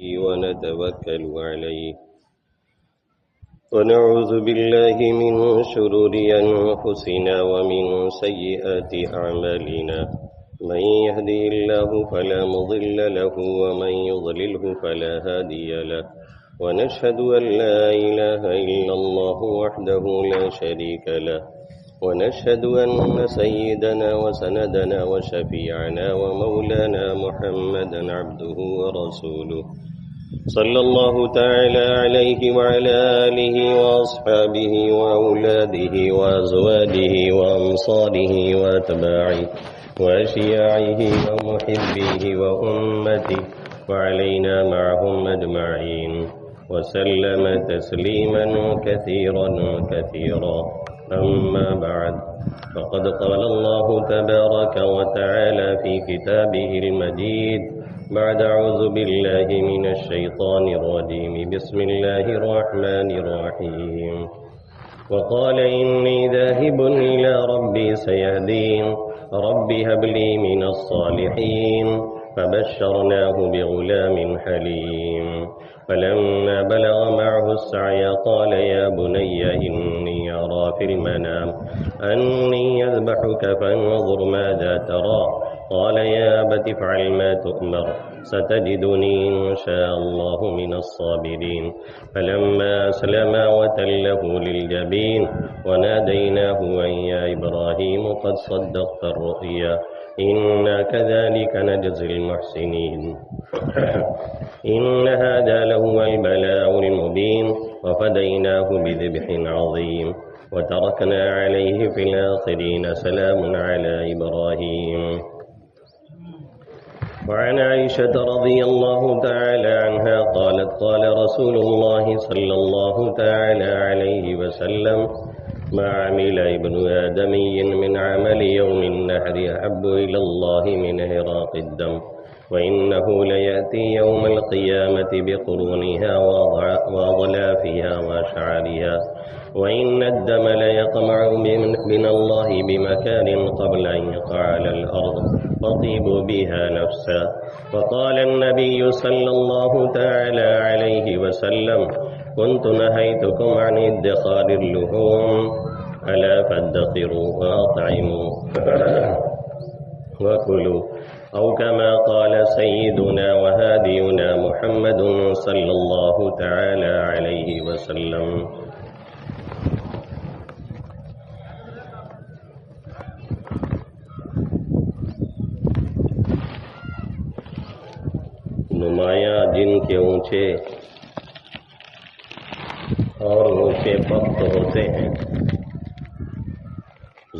ونتوكل عليه ونعوذ بالله من شرور أنفسنا ومن سيئات أعمالنا من يهدي الله فلا مضل له ومن يضلله فلا هادي له ونشهد أن لا إله إلا الله وحده لا شريك له ونشهد أن سيدنا وسندنا وشفيعنا ومولانا محمدا عبده ورسوله صلى الله تعالى عليه وعلى آله وأصحابه وأولاده وأزواجه وأنصاره وأتباعه وأشياعه ومحبيه وأمته وعلينا معهم أجمعين وسلم تسليما كثيرا كثيرا. أما بعد، فقد قال الله تبارك وتعالى في كتابه المجيد بعد أعوذ بالله من الشيطان الرجيم بسم الله الرحمن الرحيم وقال إني ذاهب إلى ربي سيهدين رب هب لي من الصالحين فبشرناه بغلام حليم فلما بلغ معه السعي قال يا بني إني أرى في المنام أني أذبحك فانظر ماذا ترى قال يا أبت افعل ما تؤمر ستجدني إن شاء الله من الصابرين فلما أسلما وتله للجبين وناديناه أن يا إبراهيم قد صدقت الرؤيا إنا كذلك نجزي المحسنين إن هذا لهو البلاء المبين وفديناه بذبح عظيم وتركنا عليه في الآخرين سلام على إبراهيم. وعن عائشة رضي الله تعالى عنها قالت قال رسول الله صلى الله تعالى عليه وسلم ما عمل ابن آدمي من عمل يوم النحر أحب إلى الله من إهراق الدم وإنه ليأتي يوم القيامة بقرونها وأضلافها وأشعارها وإن الدم ليقمع من الله بمكان قبل أن يقع على الأرض فطيبوا بها نفسا. وقال النبي صلى الله تعالى عليه وسلم كنت نهيتكم عن ادخار اللحوم ألا فادخروا وأطعموا وكلوا أو كما قال سيدنا وهادينا محمد صلى الله تعالى عليه وسلم. نمایاں جن کے اونچے اور اونچے وقت ہوتے ہیں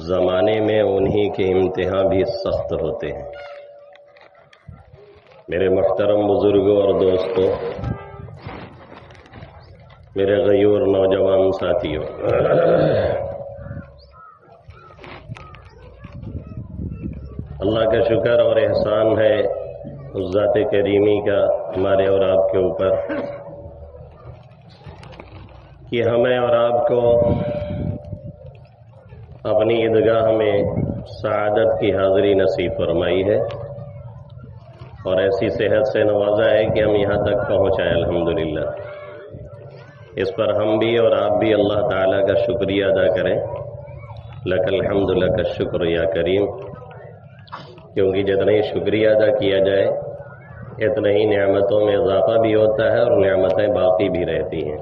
زمانے میں انہی کے امتحان بھی سخت ہوتے ہیں. میرے محترم بزرگوں اور دوستوں، میرے غیور نوجوان ساتھیوں، اللہ کا شکر اور احسان ہے اس ذات کریمی کا ہمارے اور آپ کے اوپر کہ ہمیں اور آپ کو اپنی عیدگاہ میں سعادت کی حاضری نصیب فرمائی ہے اور ایسی صحت سے نوازا ہے کہ ہم یہاں تک پہنچائے الحمدللہ. اس پر ہم بھی اور آپ بھی اللہ تعالیٰ کا شکریہ ادا کریں. لک الحمد لک الشکر یا کریم، کیونکہ جتنا ہی شکریہ ادا کیا جائے اتنا ہی نعمتوں میں اضافہ بھی ہوتا ہے اور نعمتیں باقی بھی رہتی ہیں.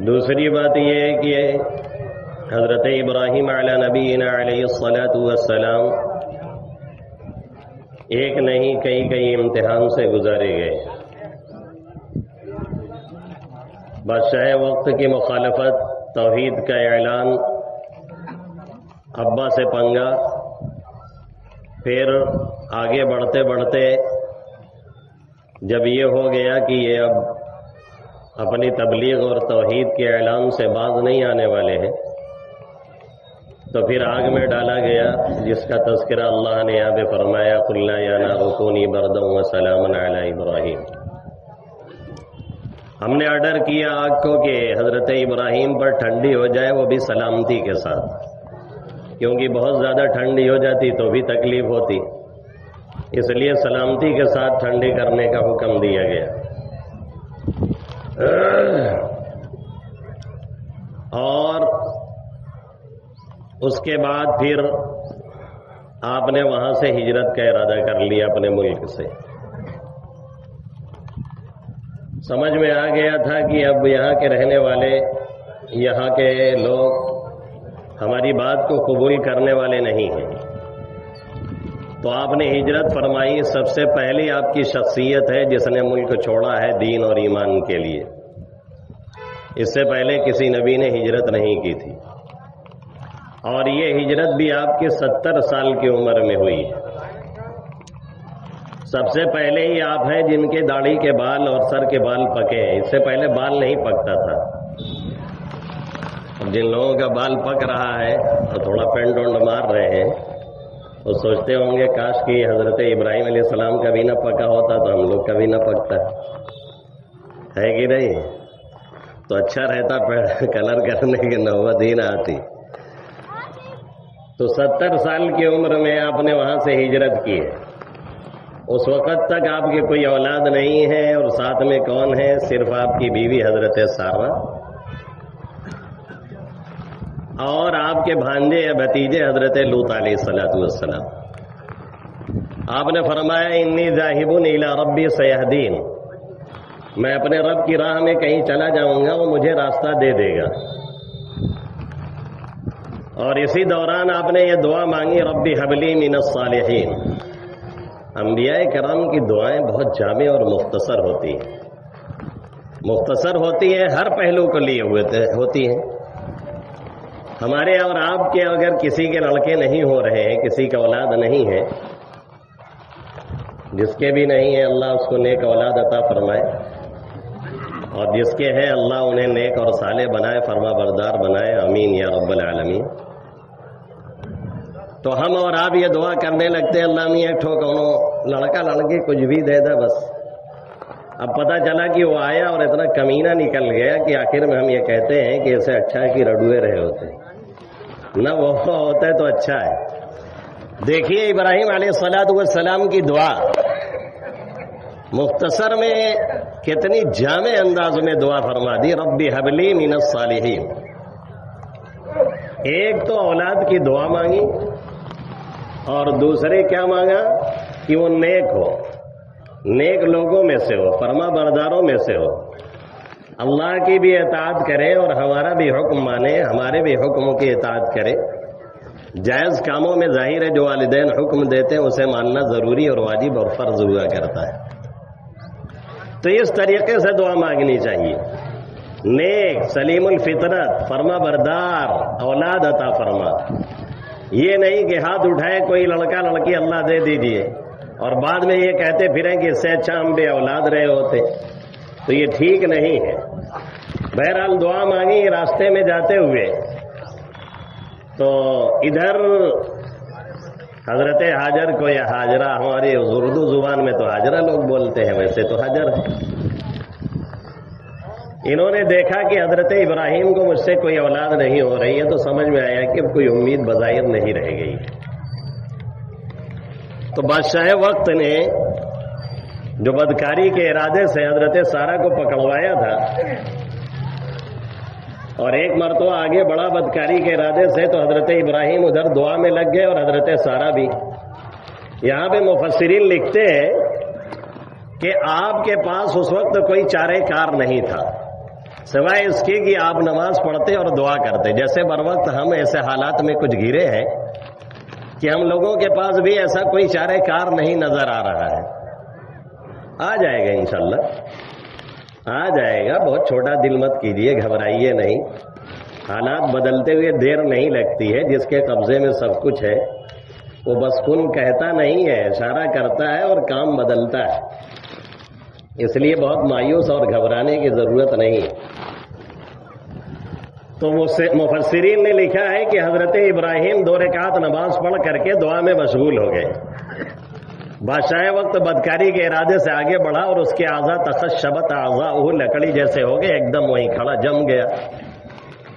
دوسری بات یہ ہے کہ حضرت ابراہیم علی نبینا علیہ الصلاۃ والسلام ایک نہیں کئی امتحان سے گزارے گئے. بادشاہ وقت کی مخالفت، توحید کا اعلان، ابا سے پنگا، پھر آگے بڑھتے بڑھتے جب یہ ہو گیا کہ یہ اب اپنی تبلیغ اور توحید کے اعلان سے باز نہیں آنے والے ہیں، تو پھر آگ میں ڈالا گیا، جس کا تذکرہ اللہ نے یہاں پہ فرمایا قلنا یا نار کونی بردا وسلاما علی ابراہیم. ہم نے آرڈر کیا آگ کو کہ حضرت ابراہیم پر ٹھنڈی ہو جائے، وہ بھی سلامتی کے ساتھ، کیونکہ بہت زیادہ ٹھنڈی ہو جاتی تو بھی تکلیف ہوتی، اس لیے سلامتی کے ساتھ ٹھنڈی کرنے کا حکم دیا گیا۔ اور اس کے بعد پھر آپ نے وہاں سے ہجرت کا ارادہ کر لیا اپنے ملک سے۔ سمجھ میں آ گیا تھا کہ اب یہاں کے رہنے والے، یہاں کے لوگ ہماری بات کو قبول کرنے والے نہیں ہیں، تو آپ نے ہجرت فرمائی۔ سب سے پہلی آپ کی شخصیت ہے جس نے ملک چھوڑا ہے دین اور ایمان کے لیے۔ اس سے پہلے کسی نبی نے ہجرت نہیں کی تھی، اور یہ ہجرت بھی آپ کی 70 سال کی عمر میں ہوئی ہے۔ سب سے پہلے ہی آپ ہیں جن کے داڑھی کے بال اور سر کے بال پکے ہیں، اس سے پہلے بال نہیں پکتا تھا۔ جن لوگوں کا بال پک رہا ہے اور تھوڑا پینٹ وینٹ مار رہے ہیں، وہ سوچتے ہوں گے کاش کہ حضرت ابراہیم علیہ السلام کا بھی نہ پکا ہوتا تو ہم لوگ کا بھی نہ پکتا ہے کہ نہیں؟ تو اچھا رہتا کلر کرنے کی نوبت ہی نہ آتی۔ تو 70 سال کی عمر میں آپ نے وہاں سے ہجرت کی ہے۔ اس وقت تک آپ کی کوئی اولاد نہیں ہے، اور ساتھ میں کون ہے؟ صرف آپ کی بیوی حضرت سارہ اور آپ کے بھانجے یا بھتیجے حضرت لوط علیہ السلام۔ آپ نے فرمایا انی ذاہب الی ربی سیہدین، میں اپنے رب کی راہ میں کہیں چلا جاؤں گا، وہ مجھے راستہ دے دے گا۔ اور اسی دوران آپ نے یہ دعا مانگی ربی حبلی من الصالحین۔ انبیاء کرام کی دعائیں بہت جامع اور مختصر ہوتی ہیں، مختصر ہوتی ہیں، ہر پہلو کو لیے ہوئے ہوتی ہیں۔ ہمارے اور آپ کے اگر کسی کے لڑکے نہیں ہو رہے ہیں، کسی کا اولاد نہیں ہے، جس کے بھی نہیں ہے اللہ اس کو نیک اولاد عطا فرمائے، اور جس کے ہیں اللہ انہیں نیک اور صالح بنائے، فرما بردار بنائے، آمین یا رب العالمین۔ تو ہم اور آپ یہ دعا کرنے لگتے ہیں اللہ میاں ٹھوکونو لڑکا لڑکی کچھ بھی دے دے بس۔ اب پتہ چلا کہ وہ آیا اور اتنا کمینہ نکل گیا کہ آخر میں ہم یہ کہتے ہیں کہ اسے اچھا ہے کہ رڈوے رہے ہوتے نہ، وہ ہوتا ہے تو اچھا ہے۔ دیکھیے ابراہیم علیہ السلام کی دعا مختصر میں کتنی جامع انداز میں دعا فرما دی، ربی حبلی من الصالحین۔ ایک تو اولاد کی دعا مانگی، اور دوسرے کیا مانگا کہ وہ نیک ہو، نیک لوگوں میں سے ہو، فرما برداروں میں سے ہو، اللہ کی بھی اطاعت کرے اور ہمارا بھی حکم مانے، ہمارے بھی حکموں کی اطاعت کرے۔ جائز کاموں میں ظاہر ہے جو والدین حکم دیتے ہیں اسے ماننا ضروری اور واجب اور فرض ہوا کرتا ہے، تو اس طریقے سے دعا مانگنی چاہیے۔ نیک سلیم الفطرت، فرما بردار اولاد عطا فرما۔ یہ نہیں کہ ہاتھ اٹھائے کوئی لڑکا لڑکی اللہ دے دیجئے اور بعد میں یہ کہتے پھریں کہ اس سے اچھا ہم بے اولاد رہے ہوتے، تو یہ ٹھیک نہیں ہے۔ بہرحال دعا مانگی راستے میں جاتے ہوئے، تو ادھر حضرت حاجر کو یا حاجرہ، ہماری اردو زبان میں تو حاجرہ لوگ بولتے ہیں، ویسے تو حجر ہے۔ انہوں نے دیکھا کہ حضرت ابراہیم کو مجھ سے کوئی اولاد نہیں ہو رہی ہے، تو سمجھ میں آیا کہ کوئی امید بظاہر نہیں رہ گئی۔ تو بادشاہ وقت نے جو بدکاری کے ارادے سے حضرت سارہ کو پکڑوایا تھا، اور ایک مرتبہ آگے بڑا بدکاری کے ارادے سے، تو حضرت ابراہیم ادھر دعا میں لگ گئے اور حضرت سارہ بھی۔ یہاں پہ مفسرین لکھتے ہیں کہ آپ کے پاس اس وقت کوئی چارہ کار نہیں تھا سوائے اس کی کہ آپ نماز پڑھتے اور دعا کرتے۔ جیسے بر وقت ہم ایسے حالات میں کچھ گھرے ہیں کہ ہم لوگوں کے پاس بھی ایسا کوئی چارہ کار نہیں نظر آ رہا ہے۔ آ جائے گا انشاءاللہ، آ جائے گا، بہت چھوٹا دل مت کیجیے، گھبرائیے نہیں، حالات بدلتے ہوئے دیر نہیں لگتی ہے۔ جس کے قبضے میں سب کچھ ہے وہ بس کن کہتا نہیں ہے، اشارہ کرتا ہے اور کام بدلتا ہے، اس لیے بہت مایوس اور گھبرانے کی ضرورت نہیں ہے۔ تو مفسرین نے لکھا ہے کہ حضرت ابراہیم 2 رکعت نماز پڑھ کر کے دعا میں مشغول ہو گئے۔ بادشاہ وقت بدکاری کے ارادے سے آگے بڑھا اور اس کے اعضاء تخشبت اعضاؤہ، لکڑی جیسے ہو گئے، ایک دم وہیں کھڑا جم گیا۔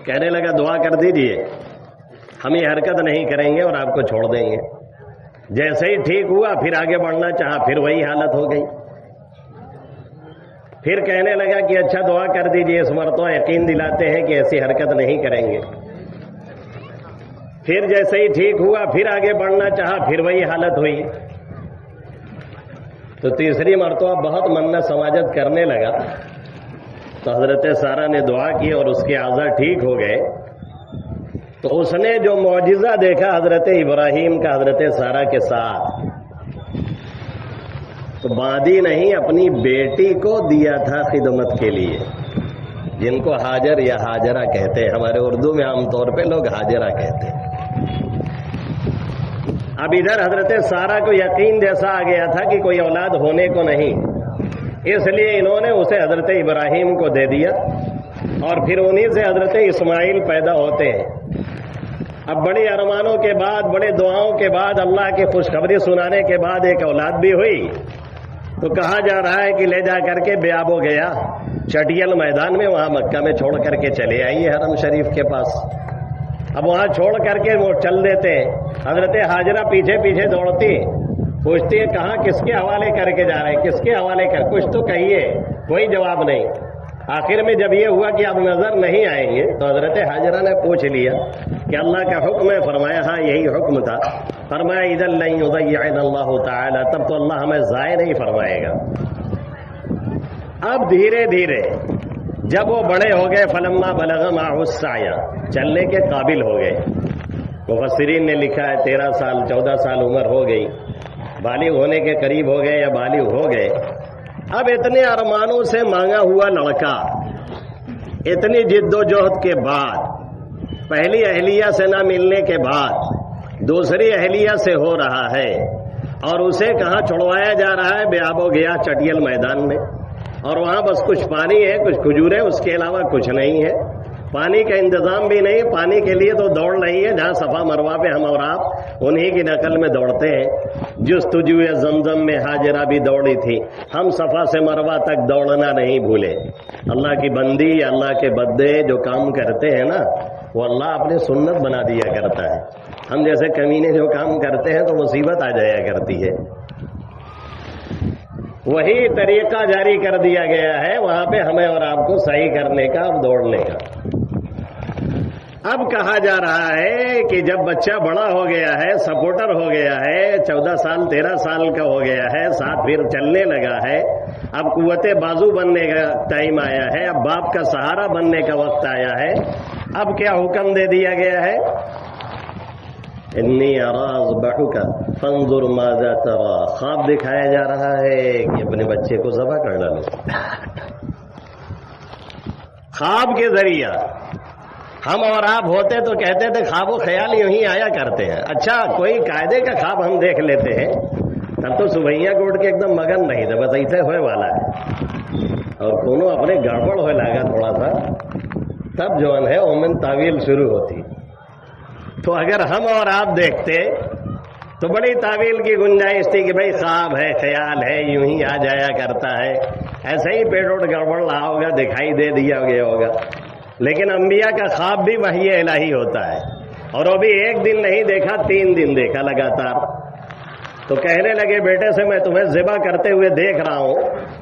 کہنے لگا دعا کر دیجئے، ہم یہ حرکت نہیں کریں گے اور آپ کو چھوڑ دیں گے۔ جیسے ہی ٹھیک ہوا پھر آگے بڑھنا چاہا، پھر وہی حالت ہو گئی. پھر کہنے لگا کہ اچھا دعا کر دیجئے، اس مرتبہ یقین دلاتے ہیں کہ ایسی حرکت نہیں کریں گے. پھر جیسے ہی ٹھیک ہوا پھر آگے بڑھنا چاہا، پھر وہی حالت ہوئی. تو تیسری مرتبہ بہت منت سماجت کرنے لگا تو حضرت سارہ نے دعا کی اور اس کے اعضاء ٹھیک ہو گئے. تو اس نے جو معجزہ دیکھا حضرت ابراہیم کا حضرت سارہ کے ساتھ، تو باندی نہیں اپنی بیٹی کو دیا تھا خدمت کے لیے، جن کو حاجر یا حاجرہ کہتے ہیں. ہمارے اردو میں عام طور پہ لوگ حاجرہ کہتے ہیں. اب ادھر حضرت سارہ کو یقین جیسا آ گیا تھا کہ کوئی اولاد ہونے کو نہیں، اس لیے انہوں نے اسے حضرت ابراہیم کو دے دیا اور پھر انہی سے حضرت اسماعیل پیدا ہوتے ہیں. اب بڑی ارمانوں کے بعد، بڑے دعاؤں کے بعد، اللہ کی خوشخبری سنانے کے بعد ایک اولاد بھی ہوئی. تو کہا جا رہا ہے کہ لے جا کر کے بے آب ہو گیا چٹیل میدان میں، وہاں مکہ میں چھوڑ کر کے چلے آئیے حرم شریف کے پاس. اب وہاں چھوڑ کر کے وہ چل دیتے ہیں. حضرت حاجرہ پیچھے پیچھے دوڑتی، پوچھتی ہے کہاں کس کے حوالے کر کے جا رہے ہیں، کس کے حوالے کر، کچھ تو کہیے. کوئی جواب نہیں. آخر میں جب یہ ہوا کہ اب نظر نہیں آئیں گے تو حضرت حاجرہ نے پوچھ لیا کہ اللہ کا حکم ہے؟ فرمایا ہاں یہی حکم تھا. فرمایا اذا لن یضیعنا اللہ تعالی، تب تو اللہ ہمیں ضائع نہیں فرمائے گا. اب دھیرے دھیرے جب وہ بڑے ہو گئے، فلما بلغ معه السعی، چلنے کے قابل ہو گئے. مفسرین نے لکھا ہے 13 سال 14 سال عمر ہو گئی، بالغ ہونے کے قریب ہو گئے یا بالغ ہو گئے. اب اتنے ارمانوں سے مانگا ہوا لڑکا، اتنی جد و جہد کے بعد، پہلی اہلیہ سے نہ ملنے کے بعد دوسری اہلیہ سے ہو رہا ہے، اور اسے کہاں چھڑوایا جا رہا ہے؟ بے آب و گیا چٹیل میدان میں، اور وہاں بس کچھ پانی ہے، کچھ کھجوریں، اس کے علاوہ کچھ نہیں ہے. پانی کا انتظام بھی نہیں. پانی کے لیے تو دوڑ رہی ہے جہاں صفا مروہ پہ ہم اور آپ انہی کی نقل میں دوڑتے ہیں. جستجو زمزم میں حاجرہ بھی دوڑی تھی. ہم صفا سے مروہ تک دوڑنا نہیں بھولے. اللہ کی بندی، اللہ کے بندے جو کام کرتے ہیں نا، وہ اللہ اپنے سنت بنا دیا کرتا ہے. ہم جیسے کمینے جو کام کرتے ہیں تو مصیبت آ جایا کرتی ہے. وہی طریقہ جاری کر دیا گیا ہے وہاں پہ ہمیں اور آپ کو صحیح کرنے کا، اب دوڑنے کا. اب کہا جا رہا ہے کہ جب بچہ بڑا ہو گیا ہے، سپورٹر ہو گیا ہے، 14 سال 13 سال کا ہو گیا ہے، ساتھ پھر چلنے لگا ہے، اب قوت بازو بننے کا ٹائم آیا ہے، اب باپ کا سہارا بننے کا وقت آیا ہے. اب کیا حکم دے دیا گیا ہے؟ انی اراز بحکا فانظر ماذا ترى. خواب دکھایا جا رہا ہے کہ اپنے بچے کو ذبح کر ڈالو. خواب کے ذریعہ ہم اور آپ ہوتے تو کہتے تھے خواب و خیال یوں ہی آیا کرتے ہیں. اچھا کوئی قاعدے کا خواب ہم دیکھ لیتے ہیں، تب تو صبحیاں کو اٹھ کے ایک دم مگن نہیں تھا، بس ایسے ہوئے والا ہے، اور کونوں اپنے گڑبڑ ہوئے لگا تھوڑا سا، تب جو ہے اومن تعویل شروع ہوتی. تو اگر ہم اور آپ دیکھتے تو بڑی تعویل کی گنجائش تھی کہ بھائی خواب ہے، خیال ہے، یوں ہی آ جایا کرتا ہے، ایسے ہی پیٹ ووٹ گڑبڑ رہا ہوگا، دکھائی دے دیا گیا ہوگا. لیکن انبیاء کا خواب بھی وحی الہی ہوتا ہے، اور وہ بھی ایک دن نہیں دیکھا، 3 دن دیکھا لگاتار. تو کہنے لگے بیٹے سے میں تمہیں ذبح کرتے ہوئے دیکھ رہا ہوں،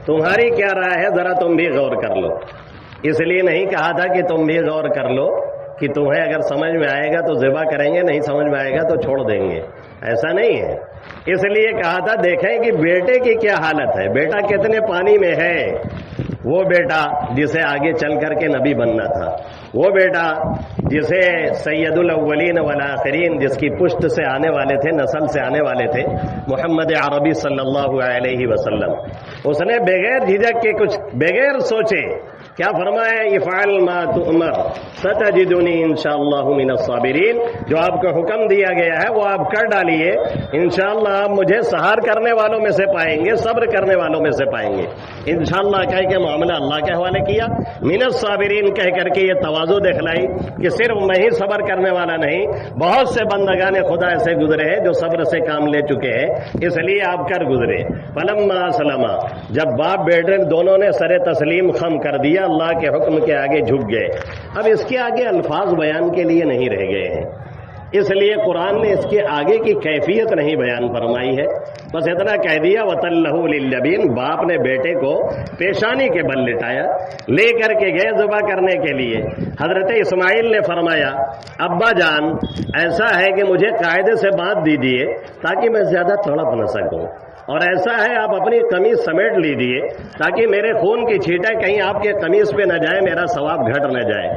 تمہاری کیا رائے ہے؟ ذرا تم بھی غور کر لو. اس لیے نہیں کہا تھا کہ تم بھی غور کر لو کہ تمہیں اگر سمجھ میں آئے گا تو ذبح کریں گے، نہیں سمجھ میں آئے گا تو چھوڑ دیں گے، ایسا نہیں ہے. اس لیے کہا تھا دیکھیں کہ بیٹے کی کیا حالت ہے، بیٹا کتنے پانی میں ہے. وہ بیٹا جسے آگے چل کر کے نبی بننا تھا، وہ بیٹا جسے سید الاولین والآخرین، جس کی پشت سے آنے والے تھے، نسل سے آنے والے تھے، محمد عربی صلی اللہ علیہ وسلم، اس نے بغیر جھجک کے، کچھ بغیر سوچے کیا فرمایا؟ افعل ما تؤمر ستجدنی انشاءاللہ من الصابرین. جو آپ کو حکم دیا گیا ہے وہ آپ کر ڈالیے، انشاءاللہ آپ مجھے سہار کرنے والوں میں سے پائیں گے، صبر کرنے والوں میں سے پائیں گے. انشاءاللہ کہہ کے معاملہ اللہ کے حوالے کیا. من الصابرین کہہ کر کے یہ تواضع دکھلائی کہ صرف میں ہی صبر کرنے والا نہیں، بہت سے بندگان خدا ایسے گزرے ہیں جو صبر سے کام لے چکے ہیں، اس لیے آپ کر گزرے. فلما اسلما، جب باپ بیٹے دونوں نے سر تسلیم خم کر دیا، اللہ کے حکم کے آگے جھک گئے. اب اس کے آگے الفاظ بیان کے لیے نہیں رہ گئے ہیں. اس لیے قرآن نے اس کے آگے کی کیفیت نہیں بیان فرمائی ہے، بس اتنا کہہ دیا وَتَلَّهُ لِلْجَبِينِ، باپ نے بیٹے کو پیشانی کے بل لٹایا، لے کر کے گئے ذبح کرنے کے لیے۔ حضرت اسماعیل نے فرمایا ابا جان ایسا ہے کہ مجھے قاعدے سے باندھ دیجیے تاکہ میں زیادہ تڑپ نہ سکوں، اور ایسا ہے آپ اپنی قمیض سمیٹ لیجیے تاکہ میرے خون کی چھینٹیں کہیں آپ کے قمیض پہ نہ جائے، میرا ثواب گھٹ نہ جائے،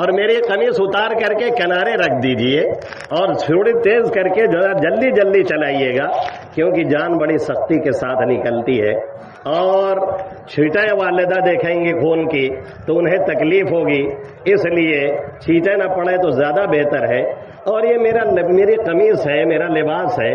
اور میری قمیض اتار کر کے کنارے رکھ دیجیے اور تھوڑی تیز کر کے جلدی جلدی چلائیے گا، کیونکہ جان بڑی سختی کے ساتھ نکلتی ہے، اور چھینٹیں والدہ دیکھیں گی خون کی تو انہیں تکلیف ہوگی، اس لیے چھینٹیں نہ پڑے تو زیادہ بہتر ہے، اور یہ میری قمیص ہے، میرا لباس ہے،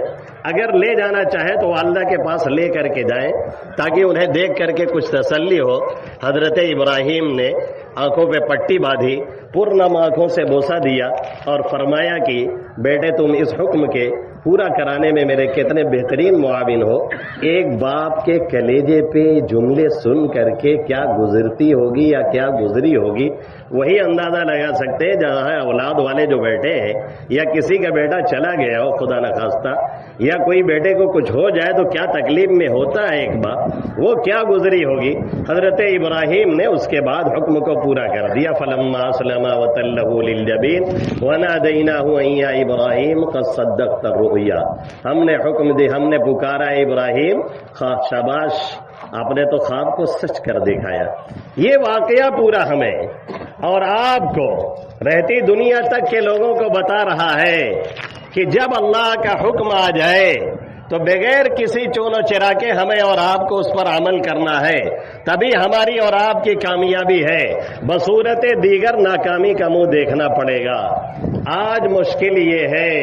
اگر لے جانا چاہے تو والدہ کے پاس لے کر کے جائیں تاکہ انہیں دیکھ کر کے کچھ تسلی ہو۔ حضرت ابراہیم نے آنکھوں پہ پٹی باندھی، پرنم آنکھوں سے بوسہ دیا اور فرمایا کہ بیٹے تم اس حکم کے پورا کرانے میں میرے کتنے بہترین معاون ہو۔ ایک باپ کے کلیجے پہ جملے سن کر کے کیا گزرتی ہوگی یا کیا گزری ہوگی وہی اندازہ لگا سکتے ہیں۔ جہاں اولاد والے جو بیٹے ہیں یا کسی کا بیٹا چلا گیا ہو خدا نخواستہ، یا کوئی بیٹے کو کچھ ہو جائے تو کیا تکلیف میں ہوتا ہے ایک باپ، وہ کیا گزری ہوگی۔ حضرت ابراہیم نے اس کے بعد حکم کو پورا کر دیا، فلما اسلم وتلہ للجبین ونادیناہ ان یا ابراہیم قد صدقت الرؤیا، ہم نے حکم دی، ہم نے پکارا ابراہیم، شاباش آپ نے تو خواب کو سچ کر دکھایا۔ یہ واقعہ پورا ہمیں اور آپ کو رہتی دنیا تک کے لوگوں کو بتا رہا ہے کہ جب اللہ کا حکم آ جائے تو بغیر کسی چون و چرا کے ہمیں اور آپ کو اس پر عمل کرنا ہے، تبھی ہماری اور آپ کی کامیابی ہے، بصورت دیگر ناکامی کا منہ دیکھنا پڑے گا۔ آج مشکل یہ ہے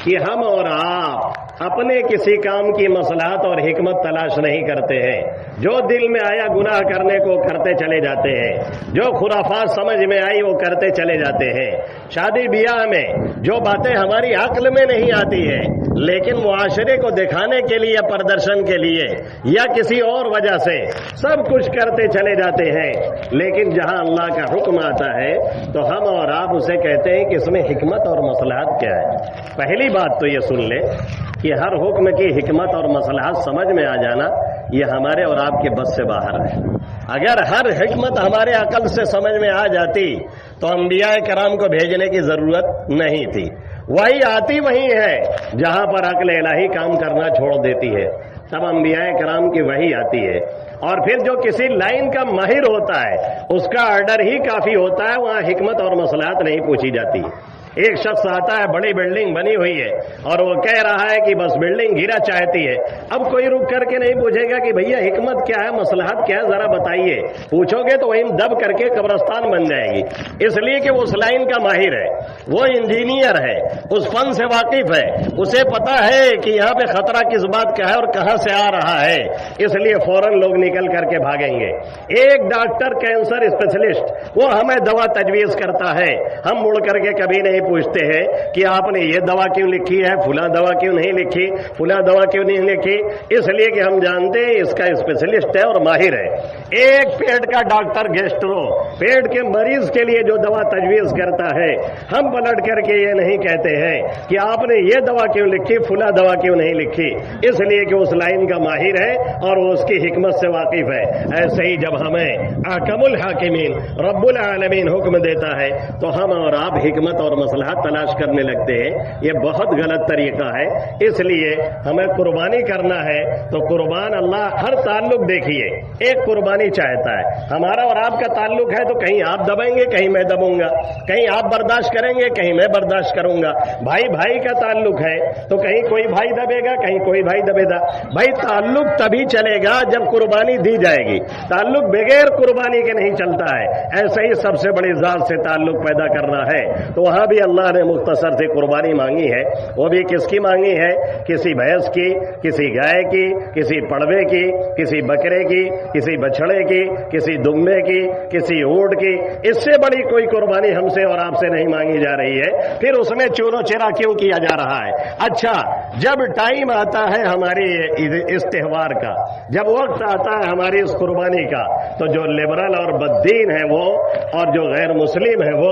کہ ہم اور آپ اپنے کسی کام کی مصلحت اور حکمت تلاش نہیں کرتے ہیں، جو دل میں آیا گناہ کرنے کو کرتے چلے جاتے ہیں، جو خرافات سمجھ میں آئی وہ کرتے چلے جاتے ہیں، شادی بیاہ میں جو باتیں ہماری عقل میں نہیں آتی ہے لیکن معاشرے کو دکھانے کے لیے، پردرشن کے لیے یا کسی اور وجہ سے سب کچھ کرتے چلے جاتے ہیں، لیکن جہاں اللہ کا حکم آتا ہے تو ہم اور آپ اسے کہتے ہیں کہ اس میں حکمت اور مصلحت کیا ہے۔ پہلی بات تو یہ سن لے کہ ہر حکم کی حکمت اور مصلحت سمجھ میں آ جانا یہ ہمارے اور آپ کے بس سے باہر ہے۔ اگر ہر حکمت ہمارے عقل سے سمجھ میں آ جاتی تو انبیاء کرام کو بھیجنے کی ضرورت نہیں تھی، وہی آتی وہی ہے جہاں پر عقل الہی کام کرنا چھوڑ دیتی ہے، تب انبیاء کرام کی وحی آتی ہے، اور پھر جو کسی لائن کا ماہر ہوتا ہے اس کا آرڈر ہی کافی ہوتا ہے، وہاں حکمت اور مصلحت نہیں پوچھی جاتی۔ ایک شخص آتا ہے، بڑی بلڈنگ بنی ہوئی ہے اور وہ کہہ رہا ہے کہ بس بلڈنگ گرا چاہتی ہے، اب کوئی رک کر کے نہیں پوچھے گا کہ بھیا حکمت کیا ہے، مصلحت کیا ہے، ذرا بتائیے، پوچھو گے تو وہیں دب کر کے قبرستان بن جائے گی، اس لیے کہ وہ اس لائن کا ماہر ہے، وہ انجینئر ہے، اس فن سے واقف ہے، اسے پتا ہے کہ یہاں پہ خطرہ کس بات کا ہے اور کہاں سے آ رہا ہے، اس لیے فوراً لوگ نکل کر کے بھاگیں گے۔ ایک ڈاکٹر کینسر اسپیشلسٹ وہ ہمیں دوا تجویز کرتا ہے، ہم مڑ کر کے کبھی نہیں پوچھتے ہیں کہ آپ نے یہ دوا کیوں لکھی ہے، فلاں دوا کیوں نہیں لکھی، فلاں دوا کیوں نہیں لکھی، اس لیے کہ ہم جانتے ہیں اس کا اسپیشلسٹ ہے اور ماہر ہے۔ ایک پیٹ کا ڈاکٹر گیسٹرو پیٹ کے مریض کے لیے جو دوا تجویز کرتا ہے، ہم پلٹ کر کے یہ نہیں کہتے ہیں کہ آپ نے یہ دوا کیوں لکھی، فلاں دوا کیوں نہیں لکھی، اس لیے کہ اس لائن کا ماہر ہے اور وہ اس کی حکمت سے واقف ہے۔ ایسے ہی جب ہمیں احکم الحاکمین رب العالمین حکم دیتا ہے تو ہم اور آپ حکمت اور مصلحت تلاش کرنے لگتے ہیں، یہ بہت غلط طریقہ ہے۔ اس لیے ہمیں قربانی کرنا ہے تو قربان اللہ ہر تعلق دیکھیے ایک قربانی چاہتا ہے، ہمارا اور آپ کا تعلق ہے تو کہیں آپ دبیں گے کہیں میں دبوں گا، کہیں آپ برداشت کریں گے کہیں میں برداشت کروں گا، بھائی بھائی کا تعلق ہے تو کہیں کوئی بھائی دبے گا کہیں کوئی بھائی دبے گا۔ بھائی تعلق تبھی چلے گا جب قربانی دی جائے گی، تعلق بغیر قربانی کے نہیں چلتا ہے۔ ایسے ہی سب سے بڑی ذات سے تعلق پیدا کرنا ہے تو وہاں بھی اللہ نے مختصر سے قربانی مانگی ہے، وہ بھی کس کی مانگی ہے؟ کسی بھینس کی، کسی گائے کی، کسی پڑوے کی، کسی بکرے کی، کسی بچھڑے کی، کسی دمبے کی، کسی اونٹ کی، اس سے بڑی کوئی قربانی ہم سے اور آپ سے نہیں مانگی جا رہی ہے۔ پھر اس میں چور و چرا کیوں کیا جا رہا ہے؟ اچھا جب ٹائم آتا ہے ہماری اس تہوار کا، جب وقت آتا ہے ہماری اس قربانی کا، تو جو لبرل اور بددین ہیں وہ اور جو غیر مسلم ہیں وہ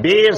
20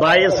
22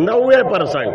90%।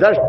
10